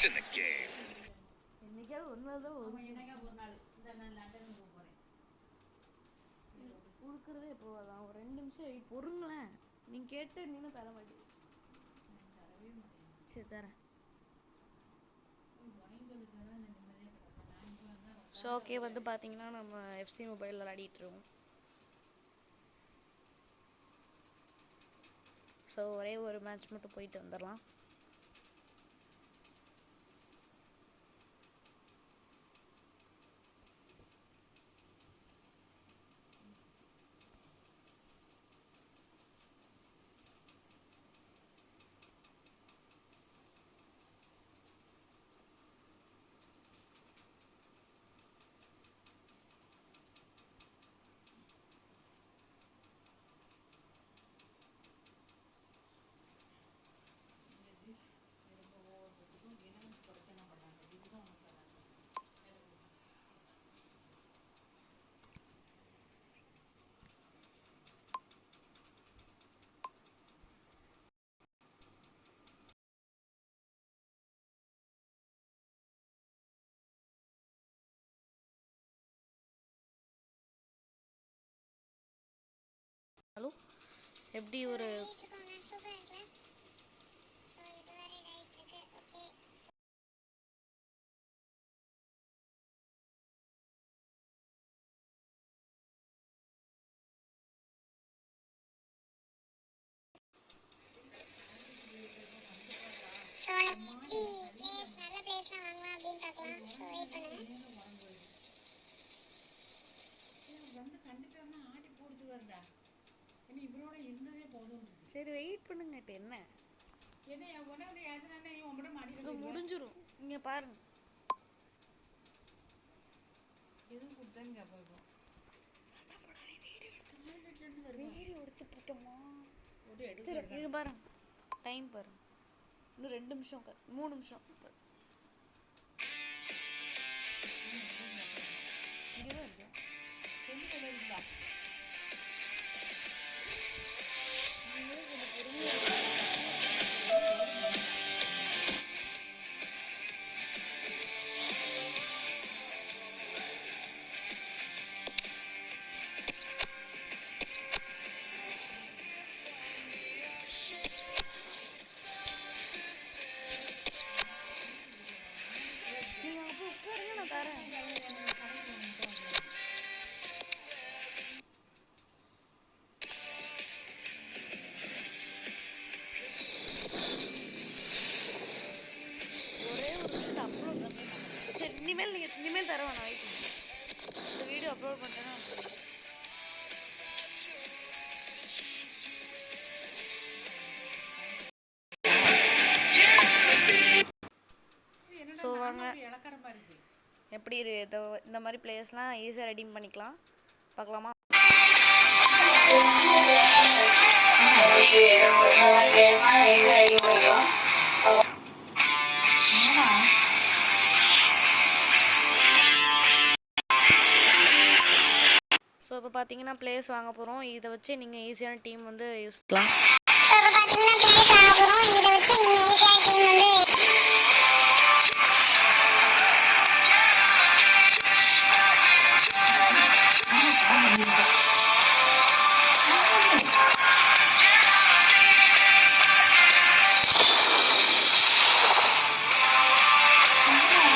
என்னைக்காவது ஒரு நாள் தான் வரும். கொடுக்குறதே இப்போ அதான் ஒரு 2 நிமிஷம் பொறுங்களேன். நீங்கள் கேட்டு நீனும் தர மாட்டேன். சரி தரேன். ஸோ ஓகே வந்து பார்த்தீங்கன்னா நம்ம எஃப்சி மொபைல் விளையாடிட்டுருக்கோம். ஸோ ஒரே ஒரு மேட்ச் மட்டும் போயிட்டு வந்துடலாம். ஹலோ, எப்படி ஒரு சரி வெயிட் பண்ணுங்க. இப்போ என்ன முடிஞ்சிடும். இங்கே பாருங்க. வீடியோ எடுத்துட்டு இருக்கோமா? இது பாருங்க, டைம் பாருங்க. இன்னும் 2 நிமிஷம் 3 நிமிஷம். இங்கேதான் இருக்கு. இனிமேல் தர வேணாம். இந்த வீடியோ அப்லோட் பண்ணிட்டேன்னா ஸோ வாங்க எப்படி இந்த மாதிரி பிளேயர்ஸ்லாம் ஈஸியாக ரெடீம் பண்ணிக்கலாம் பார்க்கலாமா? ஸோ இப்போ பார்த்தீங்கன்னா பிளேயர்ஸ் வாங்க போகிறோம். இதை வச்சு நீங்கள் ஈஸியான டீம் வந்து யூஸ் பண்ணலாம்.